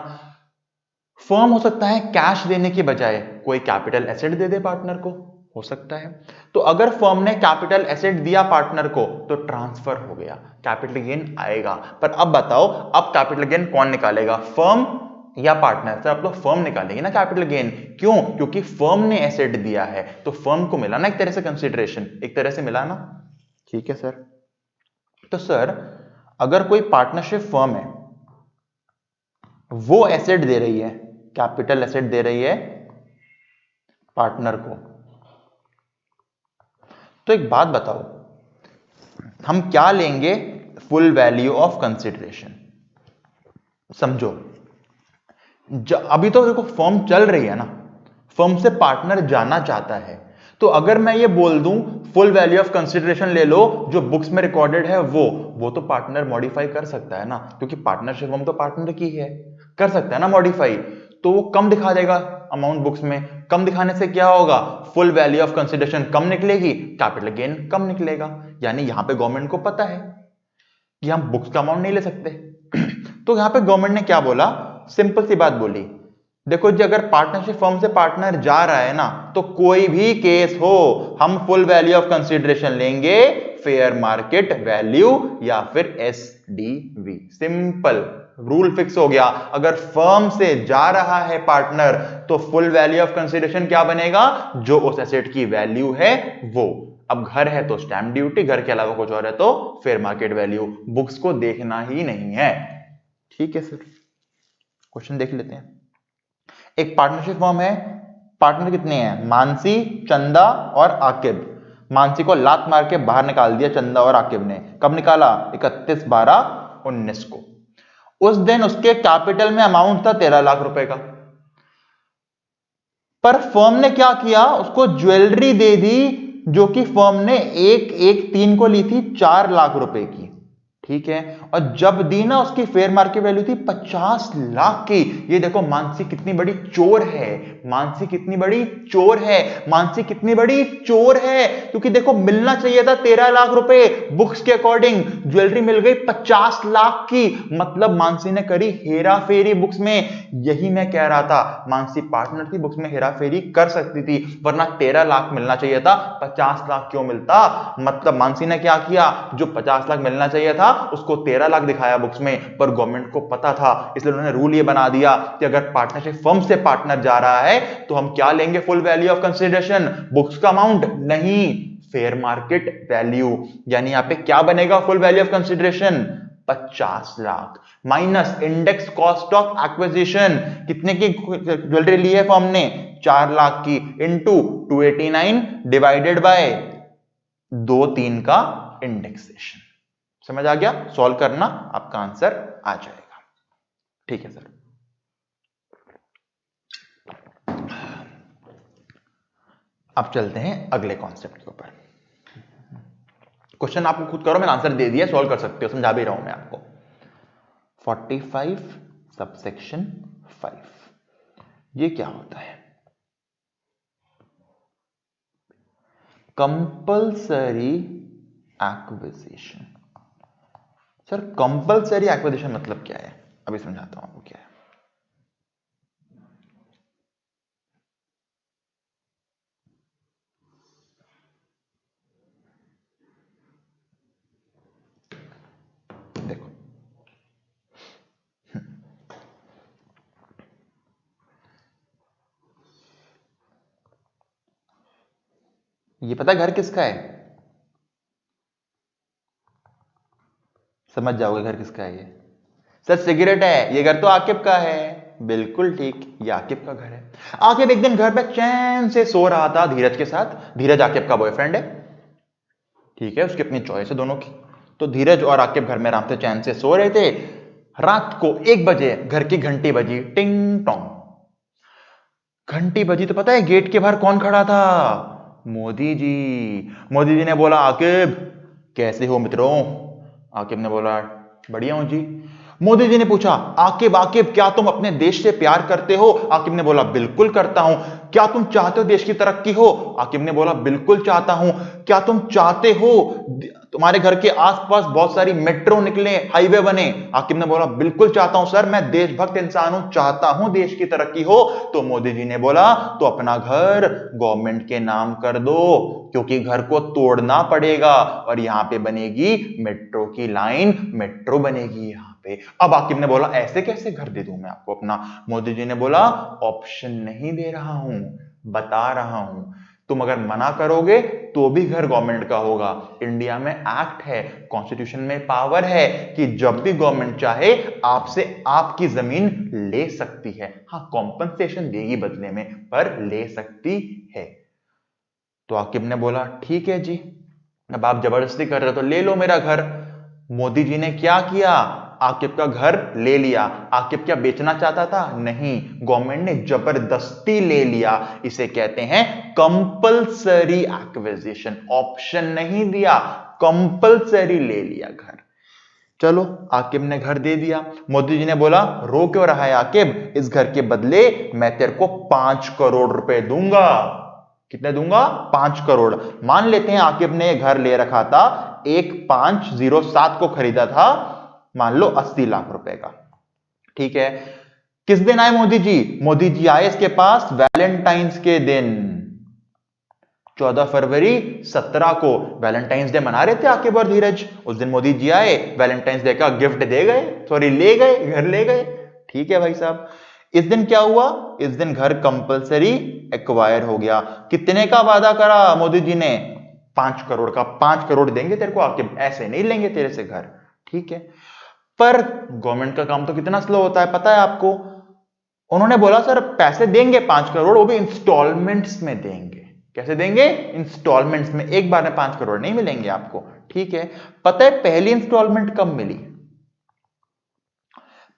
फर्म हो सकता है कैश देने की बजाय कोई कैपिटल एसेट दे दे पार्टनर को, हो सकता है। तो अगर फर्म ने कैपिटल एसेट दिया पार्टनर को तो ट्रांसफर हो गया, कैपिटल गेन आएगा। पर अब बताओ, अब कैपिटल गेन कौन निकालेगा, फर्म या पार्टनर? सर अब तो फर्म निकालेगी ना कैपिटल गेन। क्यों? क्योंकि फर्म ने एसेट दिया है तो फर्म को मिला ना एक तरह से कंसिडरेशन, एक तरह से मिला ना। ठीक है सर। तो सर अगर कोई पार्टनरशिप फर्म है, वो एसेट दे रही है, कैपिटल एसेट दे रही है पार्टनर को, तो एक बात बताओ, हम क्या लेंगे फुल वैल्यू ऑफ कंसिडरेशन? समझो, अभी तो देखो फर्म चल रही है ना, फर्म से पार्टनर जाना चाहता है, तो अगर मैं ये बोल दूं फुल वैल्यू ऑफ कंसिडरेशन ले लो जो बुक्स में रिकॉर्डेड है, वो तो पार्टनर मॉडिफाई कर सकता है ना, क्योंकि पार्टनरशिप फर्म तो पार्टनर की है, कर सकता है ना मॉडिफाई। तो वो कम दिखा देगा अमाउंट बुक्स में। कम दिखाने से क्या होगा, फुल वैल्यू ऑफ कंसिडरेशन कम निकलेगी, कैपिटल गेन कम निकलेगा। यानी यहां पे गवर्नमेंट को पता है कि हम बुक्स का अमाउंट नहीं ले सकते। तो यहां पे गवर्नमेंट ने क्या बोला, सिंपल सी बात बोली, देखो जी अगर पार्टनरशिप फर्म से पार्टनर जा रहा है ना, तो कोई भी केस हो हम फुल वैल्यू ऑफ कंसिडरेशन लेंगे, फेयर मार्केट वैल्यू या फिर SDV। सिंपल रूल फिक्स हो गया। अगर फर्म से जा रहा है पार्टनर तो फुल वैल्यू ऑफ कंसिडरेशन क्या बनेगा, जो उस एसेट की वैल्यू है वो। अब घर है तो स्टैंप ड्यूटी, घर के अलावा कुछ और है तो फेयर मार्केट वैल्यू। बुक्स को देखना ही नहीं है। ठीक है सर, क्वेश्चन देख लेते हैं। एक पार्टनरशिप फर्म है, पार्टनर कितने हैं, मानसी, चंदा और आकिब। मानसी को लात मार के बाहर निकाल दिया चंदा और आकिब ने। कब निकाला, 31/12/19 को। उस दिन उसके कैपिटल में अमाउंट था 13 लाख रुपए का। पर फर्म ने क्या किया, उसको ज्वेलरी दे दी जो कि फर्म ने 1/1/3 को ली थी 4 लाख रुपए की। ठीक है, और जब दी ना उसकी फेयर मार्केट वैल्यू थी 50 लाख की। ये देखो मानसी कितनी बड़ी चोर है, मानसी कितनी बड़ी चोर है, मानसी कितनी बड़ी चोर है। क्योंकि देखो मिलना चाहिए था 13 लाख रुपए बुक्स के अकॉर्डिंग, ज्वेलरी मिल गई 50 लाख की। मतलब मानसी ने करी हेरा फेरी बुक्स में। यही मैं कह रहा था, मानसी पार्टनर थी, बुक्स में हेरा फेरी कर सकती थी, वरना 13 लाख मिलना चाहिए था, 50 लाख क्यों मिलता। मतलब मानसी ने क्या किया, जो 50 लाख मिलना चाहिए था उसको 13 लाख दिखाया बुक्स में। पर गवर्नमेंट को पता था, इसलिए उन्होंने रूल ये बना दिया कि अगर पार्टनरशिप फर्म से पार्टनर जा रहा है तो हम क्या लेंगे, full value of consideration, books का अमाउंट नहीं, फेयर मार्केट वैल्यू। यानी यहां पे क्या बनेगा, full value of consideration 50 lakh minus index cost of acquisition. कितने की ज्वेलरी ली है फर्म ने, 4 लाख की, इंटू 289 डिवाइडेड बाय 2/3 का इंडेक्सेशन। समझ आ गया, सॉल्व करना आपका आंसर आ जाएगा। ठीक है सर, अब चलते हैं अगले कॉन्सेप्ट के ऊपर। क्वेश्चन आपको खुद करो, मैंने आंसर दे दिया, सॉल्व कर सकते हो, समझा भी रहा हूं मैं आपको। 45 सबसेक्शन 5 ये क्या होता है, compulsory acquisition. Sir compulsory acquisition मतलब क्या है, अभी समझाता हूं आपको क्या है। देखो ये पता है घर किसका है, समझ जाओगे घर किसका है ये। सर सिगरेट है, ये घर तो आकिब का है। बिल्कुल ठीक, ये आकिब का घर है। आकिब एक दिन घर पे चैन से सो रहा था धीरज के साथ। धीरज आकिब का बॉयफ्रेंड है, ठीक है, उसकी अपनी चॉइस है दोनों की। तो धीरज और आकिब घर में आराम से चैन से सो रहे थे। रात को 1 बजे घर की घंटी बजी, टिंग टोंग। घंटी बजी तो पता है गेट के बाहर कौन खड़ा था, मोदी जी। मोदी जी ने बोला आकिब कैसे हो मित्रों। आकिब ने बोला बढ़िया हूं जी। मोदी जी ने पूछा आकिब आकिब क्या तुम अपने देश से प्यार करते हो। आकिब ने बोला बिल्कुल करता हूं। क्या तुम चाहते हो देश की तरक्की हो। आकिब ने बोला बिल्कुल चाहता हूं। क्या तुम चाहते हो तुम्हारे घर के आसपास बहुत सारी मेट्रो निकले, हाईवे बने। आकिब ने बोला बिल्कुल चाहता हूं सर, मैं देशभक्त इंसान हूं, चाहता हूं देश की तरक्की हो। तो मोदी जी ने बोला तो अपना घर गवर्नमेंट के नाम कर दो, क्योंकि घर को तोड़ना पड़ेगा और यहां पे बनेगी मेट्रो की लाइन, मेट्रो बनेगी यहां पे। अब आकिब ने बोला ऐसे कैसे घर दे दूं मैं आपको अपना। मोदी जी ने बोला ऑप्शन नहीं दे रहा हूं, बता रहा हूं, तुम अगर मना करोगे तो भी घर गवर्नमेंट का होगा। इंडिया में एक्ट है, कॉन्स्टिट्यूशन में पावर है कि जब भी गवर्नमेंट चाहे आपसे आपकी जमीन ले सकती है। हाँ कॉम्पनसेशन देगी बदले में, पर ले सकती है। तो आकिब ने बोला ठीक है जी, अब आप जबरदस्ती कर रहे हो तो ले लो मेरा घर। मोदी जी ने क्या किया, आकिब का घर ले लिया। आकिब क्या बेचना चाहता था, नहीं, गवर्नमेंट ने जबरदस्ती ले लिया। इसे कहते हैं कंपल्सरी एक्विजिशन। ऑप्शन नहीं दिया, कंपल्सरी ले लिया घर। चलो आकिब ने घर दे दिया। मोदी जी ने बोला रो क्यों रहा है आकिब, इस घर के बदले मैं तेरे को 5 करोड़ रुपए दूंगा। कितने दूंगा? 5 करोड़। मान लेते हैं आकिब ने घर ले रखा था, 1507 को खरीदा था, मान लो 80 लाख रुपए का। ठीक है, किस दिन आए मोदी जी? मोदी जी आए इसके पास वैलेंटाइंस के दिन, 14 फरवरी 17 को। वैलेंटाइंस डे मना रहे थे आकिब और धीरज, उस दिन मोदी जी आए, वैलेंटाइंस डे का गिफ्ट दे गए, सॉरी ले गए, घर ले गए। ठीक है भाई साहब, इस दिन क्या हुआ? इस दिन घर कंपलसरी एक्वायर हो गया। कितने का वादा करा मोदी जी ने? 5 करोड़ का। 5 करोड़ देंगे तेरे को आकिब, ऐसे नहीं लेंगे तेरे से घर। ठीक है, पर गवर्नमेंट का काम तो कितना स्लो होता है पता है आपको। उन्होंने बोला सर पैसे देंगे 5 करोड़, वो भी इंस्टॉलमेंट्स में देंगे। कैसे देंगे? इंस्टॉलमेंट्स में, एक बार में 5 करोड़ नहीं मिलेंगे आपको। ठीक है, पता है पहली इंस्टॉलमेंट कब मिली?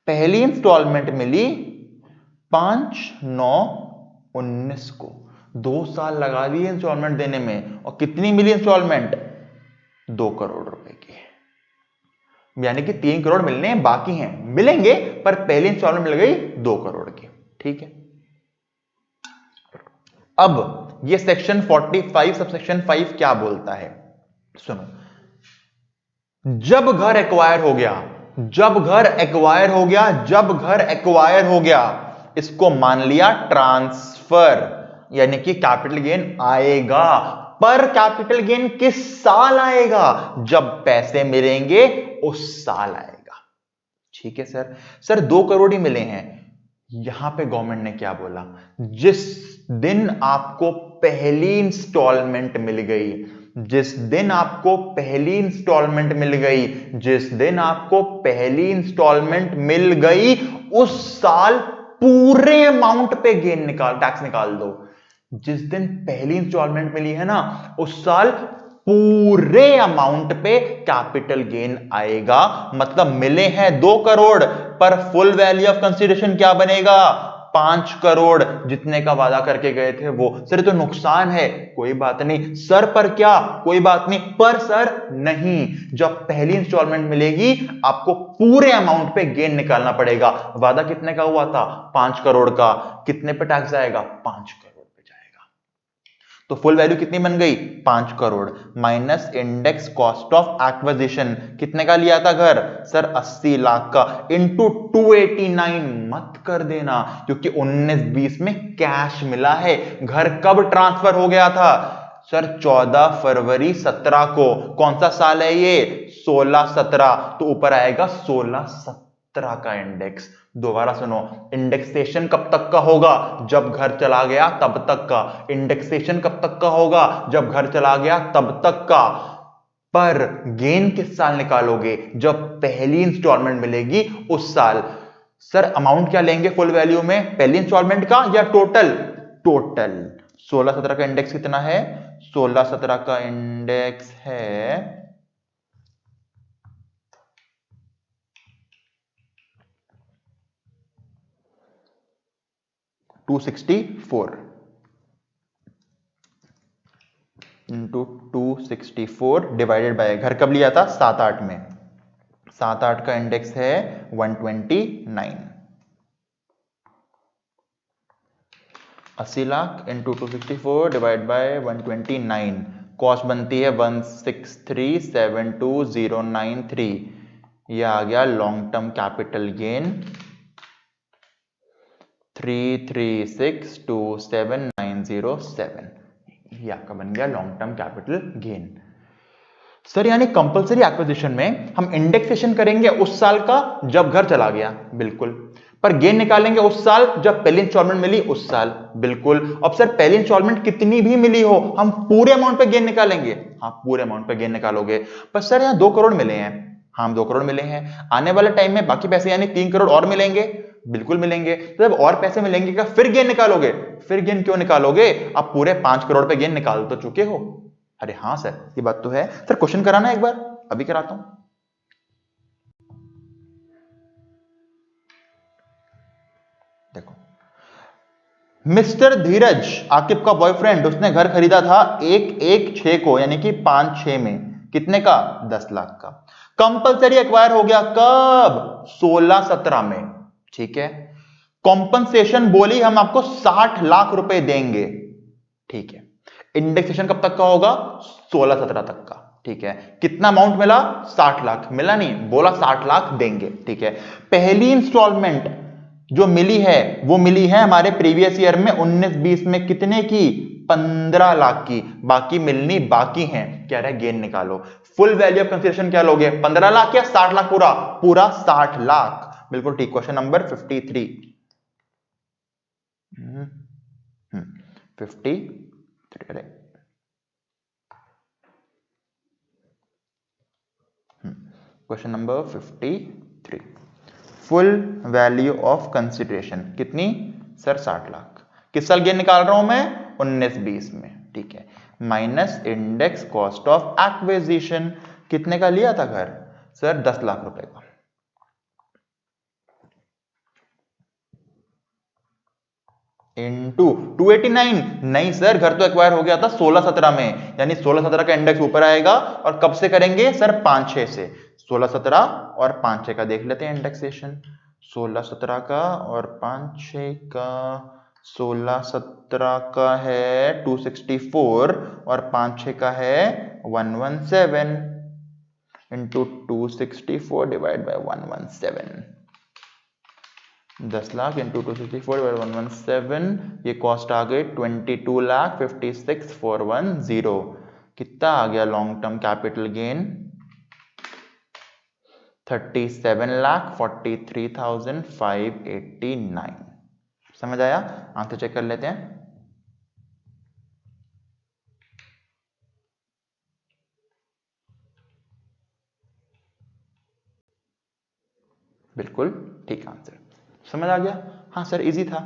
पहली इंस्टॉलमेंट मिली 5/9/19 को। 2 साल लगा दिए इंस्टॉलमेंट देने में, और कितनी मिली इंस्टॉलमेंट? 2 करोड़ रुपए की। यानी कि 3 करोड़ मिलने हैं, बाकी हैं, मिलेंगे, पर पहली इंस्टॉलमेंट मिल गई 2 करोड़ की। ठीक है, अब ये सेक्शन 45 सबसेक्शन 5 क्या बोलता है सुनो। जब घर एक्वायर हो गया, जब घर एक्वायर हो गया, जब घर एक्वायर हो गया, इसको मान लिया ट्रांसफर, यानी कि कैपिटल गेन आएगा। पर कैपिटल गेन किस साल आएगा? जब पैसे मिलेंगे उस साल आएगा। ठीक है सर, सर 2 करोड़ ही मिले हैं। यहां पे गवर्नमेंट ने क्या बोला? जिस दिन आपको पहली इंस्टॉलमेंट मिल गई, जिस दिन आपको पहली इंस्टॉलमेंट मिल गई, जिस दिन आपको पहली इंस्टॉलमेंट मिल गई, उस साल पूरे अमाउंट पे गेन निकाल, टैक्स निकाल दो। जिस दिन पहली इंस्टॉलमेंट मिली है ना, उस साल पूरे अमाउंट पे कैपिटल गेन आएगा। मतलब मिले हैं 2 करोड़, पर फुल वैल्यू ऑफ कंसीडरेशन क्या बनेगा? 5 करोड़। जितने का वादा करके गए थे वो। सर तो नुकसान है, कोई बात नहीं सर, पर क्या? कोई बात नहीं, पर सर नहीं, जब पहली इंस्टॉलमेंट मिलेगी आपको पूरे अमाउंट पे गेन निकालना पड़ेगा। वादा कितने का हुआ था? 5 करोड़ का। कितने पे टैक्स आएगा? 5 करोड़ पे जाएगा। तो फुल वैल्यू कितनी बन गई? 5 crore minus index cost of acquisition. कितने का लिया था घर? सर 80 लाख का, इंटू 289 मत कर देना, क्योंकि 19-20 में कैश मिला है। घर कब ट्रांसफर हो गया था? सर 14 फरवरी 17 को। कौन सा साल है ये? 16-17। तो ऊपर आएगा 16-17 का इंडेक्स। दोबारा सुनो, इंडेक्सेशन कब तक का होगा? जब घर चला गया तब तक का। इंडेक्सेशन कब तक का होगा? जब घर चला गया तब तक का। पर गेन किस साल निकालोगे? जब पहली इंस्टॉलमेंट मिलेगी उस साल। सर अमाउंट क्या लेंगे फुल वैल्यू में? पहली इंस्टॉलमेंट का या टोटल? टोटल। 16-17 का इंडेक्स कितना है? 16-17 का इंडेक्स है 264 इंटू 264 डिवाइडेड बाय, घर कब लिया था? 7-8 में। 7-8 का इंडेक्स है 129। 80 lakh into 264 divide bye 129, cost बनती है 163,72093। यह आ गया लॉन्ग टर्म कैपिटल गेन 33627,907। ये आपका बन गया long term capital gain. Sir यानी कंपलसरी एक्विजिशन में हम इंडेक्सेशन करेंगे उस साल का जब घर चला गया, बिल्कुल, पर गेन निकालेंगे उस साल जब पहली इंस्टॉलमेंट मिली उस साल, बिल्कुल। अब सर पहली इंस्टॉलमेंट कितनी भी मिली हो, हम पूरे अमाउंट पे गेन निकालेंगे? हाँ पूरे अमाउंट पे गेन निकालोगे। पर सर यहाँ 2 करोड़ मिले हैं, हाँ 2 करोड़ मिले हैं, आने वाले टाइम में बाकी पैसे यानी 3 करोड़ और मिलेंगे, बिल्कुल मिलेंगे। तो जब और पैसे मिलेंगे क्या फिर गेन निकालोगे? फिर गेन क्यों निकालोगे? आप पूरे 5 करोड़ पे गेन निकाल तो चुके हो। अरे हाँ सर ये बात तो है। सर क्वेश्चन कराना एक बार, अभी कराता हूं। देखो, मिस्टर धीरज आकिब का बॉयफ्रेंड, उसने घर खरीदा था 1/1/6 को, यानी कि 5/6 में। कितने का? 10 लाख का। कंपल्सरी एक्वायर हो गया कब? 16-17 में। ठीक है, कॉम्पनसेशन बोली हम आपको 60 लाख रुपए देंगे। ठीक है, इंडेक्सेशन कब तक का होगा? 16-17 तक का। ठीक है, कितना अमाउंट मिला? 60 लाख। मिला नहीं, बोला 60 लाख देंगे। ठीक है, पहली इंस्टॉलमेंट जो मिली है वो मिली है हमारे प्रीवियस ईयर में 19-20 में, कितने की? 15 लाख की। बाकी मिलनी बाकी है। कह रहा है गेन निकालो। फुल वैल्यू ऑफ कंसीडरेशन क्या लोगे? 15 लाख या 60 लाख? पूरा पूरा 60 लाख। बिल्कुल ठीक। Question number 53। 53 अरे question number 53। Full value of consideration कितनी? सर 60 लाख। किस साल गेन निकाल रहा हूं मैं? 19-20 में। ठीक है, minus index cost of acquisition. कितने का लिया था घर? सर 10 लाख रुपए का। इनटू 289। नहीं सर, घर तो एक्वायर हो गया था 16-17 में, यानी 16-17 का इंडेक्स ऊपर आएगा। और कब से करेंगे सर? 5-6 से। 16-17 और 5-6 का देख लेते हैं इंडेक्सेशन। 16-17 का और 5-6 का। 16-17 का है 264 और 5-6 का है 117 into 264 divide by 117। 10 lakh into 264 by 117, ये कॉस्ट आ गई 22,56,410। कितना आ गया लॉन्ग टर्म कैपिटल गेन? 37,43,589। समझ आया? आंसर चेक कर लेते हैं। बिल्कुल ठीक आंसर। समझ आ गया? हाँ सर इजी था।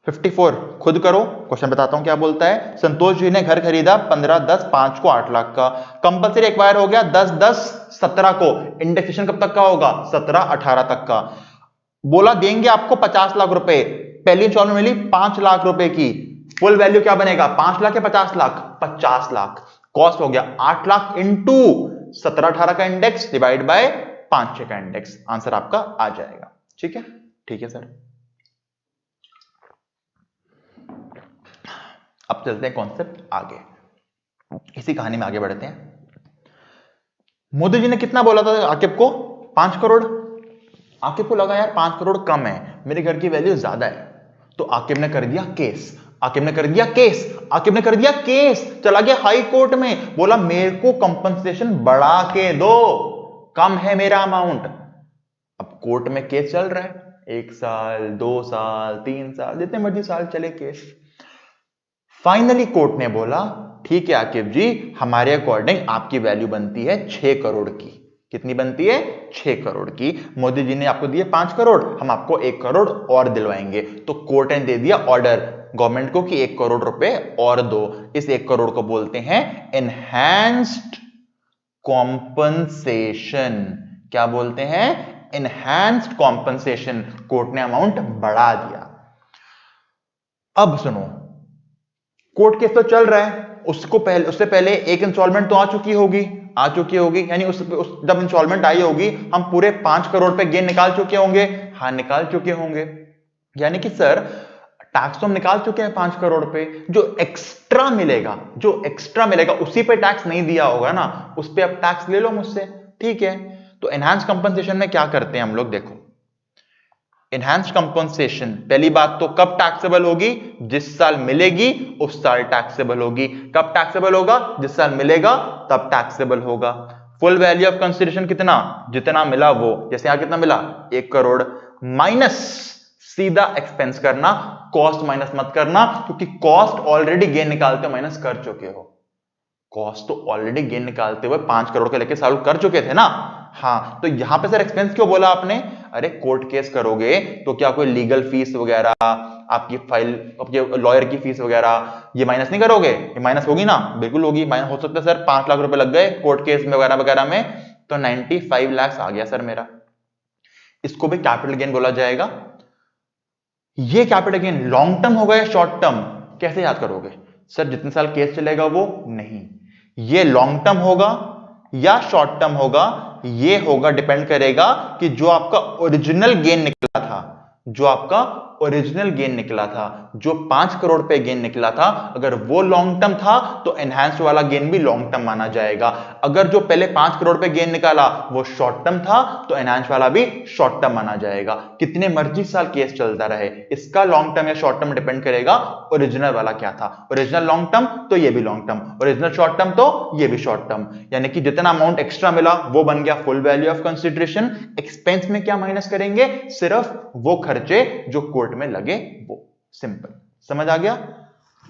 54 खुद करो। क्वेश्चन बताता हूं क्या बोलता है। संतोष जी ने घर खरीदा 15-10-5 को 8 लाख का। कंपल्सरी एक्वायर हो गया 10-10-17 को। इंडेक्सेशन कब तक का होगा? 17-18 तक का। बोला देंगे आपको 50 लाख रुपए। पहली इंस्टॉलमेंट मिली 5 लाख रुपए की। फुल वैल्यू क्या बनेगा? 5 लाख या 50 लाख? 50 लाख। कॉस्ट हो गया 8 लाख इंटू 17-18 का इंडेक्स डिवाइड बाय 5-6 का इंडेक्स। आंसर आपका आ जाएगा। ठीक है? ठीक है सर। अब चलते हैं कॉन्सेप्ट आगे, इसी कहानी में आगे बढ़ते हैं। मोदी जी ने कितना बोला था आकिब को? 5 करोड़। आकिब को लगा यार 5 करोड़ कम है, मेरे घर की वैल्यू ज्यादा है। तो आकिब ने कर दिया केस। आकिब ने कर दिया केस। आकिब ने कर दिया केस। चला गया हाई कोर्ट में, बोला मेरे को कंपनसेशन बढ़ा के दो, कम है मेरा अमाउंट। अब कोर्ट में केस चल रहा है, 1 साल 2 साल 3 साल जितने मर्जी साल चले केस। फाइनली कोर्ट ने बोला ठीक है आकिब जी, हमारे अकॉर्डिंग आपकी वैल्यू बनती है 6 करोड़ की। कितनी बनती है? 6 करोड़ की। मोदी जी ने आपको दिए 5 करोड़, हम आपको 1 करोड़ और दिलवाएंगे। तो कोर्ट ने दे दिया ऑर्डर गवर्नमेंट को कि 1 करोड़ रुपए और दो। इस 1 करोड़ को बोलते हैं एनहांस्ड कॉम्पनसेशन। क्या बोलते हैं? Enhanced compensation. कोर्ट ने अमाउंट बढ़ा दिया। अब सुनो, कोर्ट केस तो चल रहा है, उससे पहले एक इंस्टॉलमेंट तो आ चुकी होगी, यानी जब इंस्टॉलमेंट आई होगी हम पूरे 5 करोड़ पे गेन निकाल चुके होंगे। हाँ निकाल चुके होंगे, यानी कि सर टैक्स तो हम निकाल चुके हैं 5 करोड़ पे। जो एक्स्ट्रा मिलेगा उसी पे टैक्स नहीं दिया होगा ना, उस पे अब टैक्स ले लो मुझसे। ठीक है, तो एनहांस कंपनसेशन में क्या करते हैं हम लोग? देखो, एनहांस्ड कंपनसेशन पहली बात तो कब टैक्सेबल होगी? जिस साल मिलेगी उस साल टैक्सेबल होगी। कब टैक्सेबल होगा? जिस साल मिलेगा तब टैक्सेबल होगा। फुल वैल्यू ऑफ कंसिडरेशन कितना? जितना मिला वो। जैसे यहां कितना मिला? 1 करोड़। माइनस सीधा एक्सपेंस करना, कॉस्ट माइनस मत करना, क्योंकि कॉस्ट ऑलरेडी गेन निकालते माइनस कर चुके हो। कॉस्ट तो ऑलरेडी गेन निकालते हुए 5 करोड़ के लेके सॉल्व कर चुके थे ना। हाँ, तो यहां पे सर एक्सपेंस क्यों बोला आपने? अरे कोर्ट केस करोगे तो क्या कोई लीगल फीस वगैरह, आपकी फाइल, आपके लॉयर की फीस वगैरह, ये माइनस नहीं करोगे? ये माइनस होगी ना? बिल्कुल होगी। माइनस हो सकता है सर 5 लाख रुपए लग गए कोर्ट केस में वगैरह वगैरह में, तो 95 लाख आ गया सर मेरा। इसको भी कैपिटल गेन बोला जाएगा। ये कैपिटल गेन लॉन्ग टर्म होगा या शॉर्ट टर्म? कैसे याद करोगे? सर जितने साल केस चलेगा वो नहीं, ये लॉन्ग टर्म होगा या शॉर्ट टर्म होगा, ये होगा, डिपेंड करेगा कि जो आपका ओरिजिनल गेन निकला था, जो आपका ओरिजिनल गेन निकला था, जो 5 करोड़ पे गेन निकला था, अगर वो लॉन्ग टर्म था तो एनहांस्ड वाला गेन भी लॉन्ग टर्म माना जाएगा। अगर जो पहले 5 करोड़ पे गेन निकाला वो शॉर्ट टर्म था तो एनहांस्ड वाला भी शॉर्ट टर्म माना जाएगा। कितने मर्जी साल केस चलता रहे, इसका लॉन्ग टर्म या शॉर्ट टर्म डिपेंड करेगा ओरिजिनल वाला क्या था। ओरिजिनल लॉन्ग टर्म तो ये भी long term, original short term तो ये भी शॉर्ट टर्म। यानी कि जितना अमाउंट एक्स्ट्रा मिला वो बन गया full value of consideration. Expense में क्या माइनस करेंगे, सिर्फ वो खर्चे जो कोर्ट में लगे वो। सिंपल, समझ आ गया?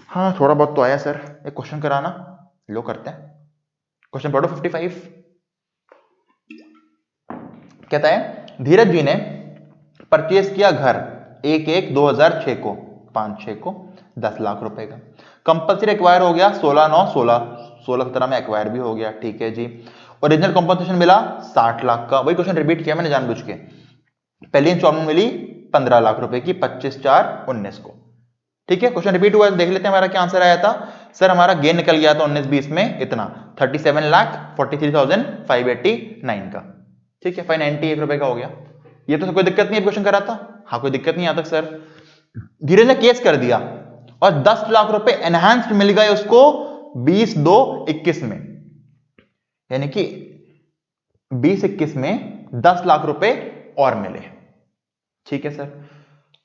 हाँ थोड़ा बहुत तो आया सर। एक क्वेश्चन कराना, लो करते हैं। क्वेश्चन पढ़ो 55। कहता है धीरज जी ने परचेज किया घर 1/1/2006 को 5/6 को 10 लाख रुपए का। कंपल्सरी एक्वायर हो गया 16/9/16 में एक्वायर भी हो गया, ठीक है जी। ओरिजिनल कॉम्पनसेशन मिला 60 लाख का। वही क्वेश्चन रिपीट किया मैंने जानबूझ के। पहली इंस्टॉलमेंट मिली 15 लाख रुपए की 25/4/19 को, ठीक है। क्वेश्चन रिपीट हुआ, देख लेते हैं हमारा क्या आंसर आया था। सर हमारा गेन निकल गया था 19-20 में इतना 37,43,589 का, ठीक है। 591 रुपए का हो गया। ये तो कोई दिक्कत नहीं है, क्वेश्चन करा था, हाँ कोई दिक्कत नहीं आता सर। धीरज ने केस कर दिया और 10 लाख रुपए एनहांस्ड मिल गए उसको 20/2/21 में, यानी कि 20-21 में 10 लाख रुपए और मिले, ठीक है सर।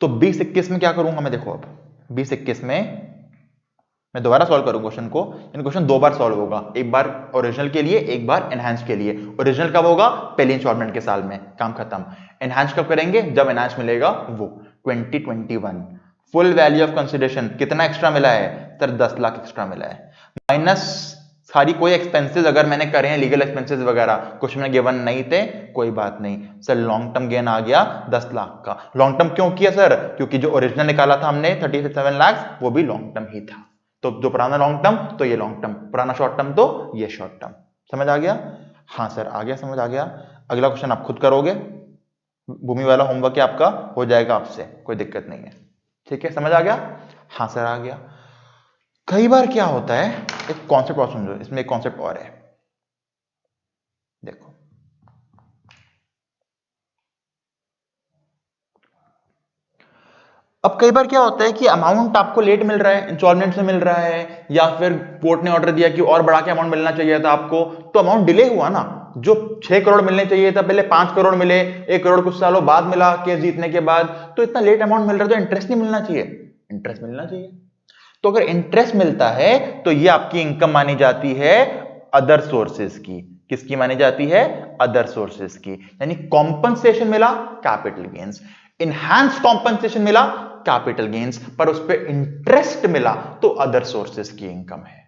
तो 20-21 में क्या करूंगा मैं, देखो अब 20-21 में मैं दोबारा सॉल्व करूं क्वेश्चन को। क्वेश्चन 2 बार सॉल्व होगा, एक बार ओरिजिनल के लिए, एक बार एनहांस के लिए। ओरिजिनल कब होगा, पहली इंस्टॉलमेंट के साल में, काम खत्म। एनहांस कब करेंगे, जब एनहांस मिलेगा वो 2021। फुल वैल्यू ऑफ कंसिडरेशन कितना एक्स्ट्रा मिला है सर, 10 लाख एक्स्ट्रा मिला है, माइनस सारी कोई एक्सपेंसेस अगर मैंने करे हैं, लीगल एक्सपेंसेस वगैरह कुछ में गिवन नहीं थे, कोई बात नहीं सर। लॉन्ग टर्म गेन आ गया 10 लाख का। लॉन्ग टर्म क्यों किया सर, क्योंकि जो ओरिजिनल निकाला था हमने 37 लाख वो भी लॉन्ग टर्म ही था। तो जो पुराना लॉन्ग टर्म तो ये लॉन्ग टर्म, पुराना शॉर्ट टर्म तो ये शॉर्ट टर्म। समझ आ गया? हाँ सर आ गया, समझ आ गया। अगला क्वेश्चन आप खुद करोगे, भूमि वाला होमवर्क है आपका, हो जाएगा आपसे, कोई दिक्कत नहीं है, ठीक है। समझ आ गया? हाँ सर आ गया। कई बार क्या होता है, एक कॉन्सेप्ट और समझो, इसमें एक कॉन्सेप्ट और है, देखो। अब कई बार क्या होता है कि अमाउंट आपको लेट मिल रहा है, इंस्टॉलमेंट से मिल रहा है, या फिर कोर्ट ने ऑर्डर दिया कि और बढ़ा के अमाउंट मिलना चाहिए था आपको, तो अमाउंट डिले हुआ ना। जो 6 करोड़ मिलने चाहिए था पहले 5 करोड़ मिले, 1 करोड़ कुछ सालों बाद मिला केस जीतने के बाद, तो इतना लेट अमाउंट मिल रहा है तो इंटरेस्ट नहीं मिलना चाहिए, इंटरेस्ट मिलना चाहिए। तो अगर इंटरेस्ट मिलता है तो ये आपकी इनकम मानी जाती है अदर सोर्सेज की। किसकी मानी जाती है, अदर सोर्सेज की। यानी कॉम्पनसेशन मिला कैपिटल गेन्स, इनहैंस कॉम्पनसेशन मिला कैपिटल गेन्स, पर उस पर इंटरेस्ट मिला तो अदर सोर्सेज की इनकम है।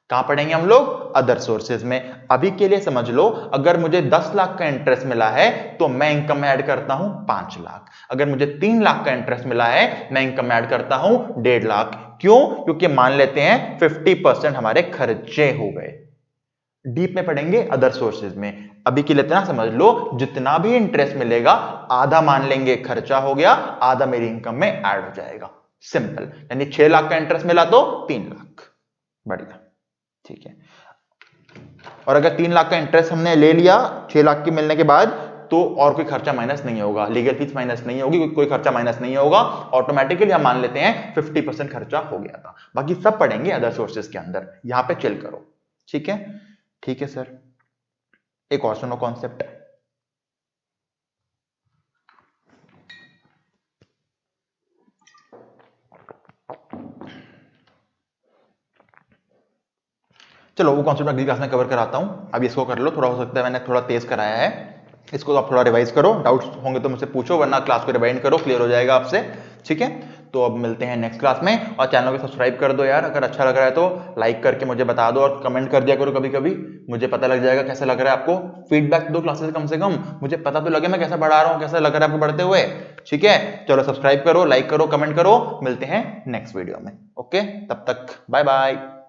कहां पढ़ेंगे हम लोग, अदर सोर्सेज में। अभी के लिए समझ लो, अगर मुझे 10 लाख का इंटरेस्ट मिला है तो मैं इनकम में ऐड करता हूं 5 लाख। अगर मुझे 3 लाख का इंटरेस्ट मिला है मैं इनकम में ऐड करता हूं 1.5 लाख। क्यों, क्योंकि मान लेते हैं 50% हमारे खर्चे हो गए। डीप में पढ़ेंगे अदर सोर्सेज में। अभी के लिए इतना समझ लो, जितना भी इंटरेस्ट मिलेगा आधा मान लेंगे खर्चा हो गया, आधा मेरी इनकम में ऐड हो जाएगा। सिंपल। यानी 6 लाख का इंटरेस्ट मिला तो 3 लाख, बढ़िया, ठीक है। और अगर 3 लाख का इंटरेस्ट हमने ले लिया 6 लाख के मिलने के बाद, तो और कोई खर्चा माइनस नहीं होगा, लीगल फीस माइनस नहीं होगी, कोई खर्चा माइनस नहीं होगा, ऑटोमेटिकली हम मान लेते हैं 50% खर्चा हो गया था। बाकी सब पढ़ेंगे अदर सोर्सेज के अंदर, यहां पे चिल करो, ठीक है। ठीक है सर, एक और सुनो कॉन्सेप्ट। चलो वो कॉन्सेप्ट अगली क्लास में कवर कराता हूं, अभी इसको कर लो, थोड़ा हो सकता है मैंने थोड़ा तेज कराया है, इसको तो आप थोड़ा रिवाइज करो, डाउट्स होंगे तो मुझसे पूछो, वरना क्लास को रिवाइंड करो, क्लियर हो जाएगा आपसे, ठीक है। तो अब मिलते हैं नेक्स्ट क्लास में, और चैनल को सब्सक्राइब कर दो यार, अगर अच्छा लग रहा है तो लाइक करके मुझे बता दो, और कमेंट कर दिया करो कभी कभी, मुझे पता लग जाएगा कैसा लग रहा है आपको। फीडबैक दो क्लासेस कम से कम, मुझे पता तो लगे मैं कैसा पढ़ा रहा हूँ, कैसा लग रहा है आपको पढ़ते हुए, ठीक है। चलो सब्सक्राइब करो, लाइक करो, कमेंट करो, मिलते हैं नेक्स्ट वीडियो में, ओके, तब तक बाय बाय।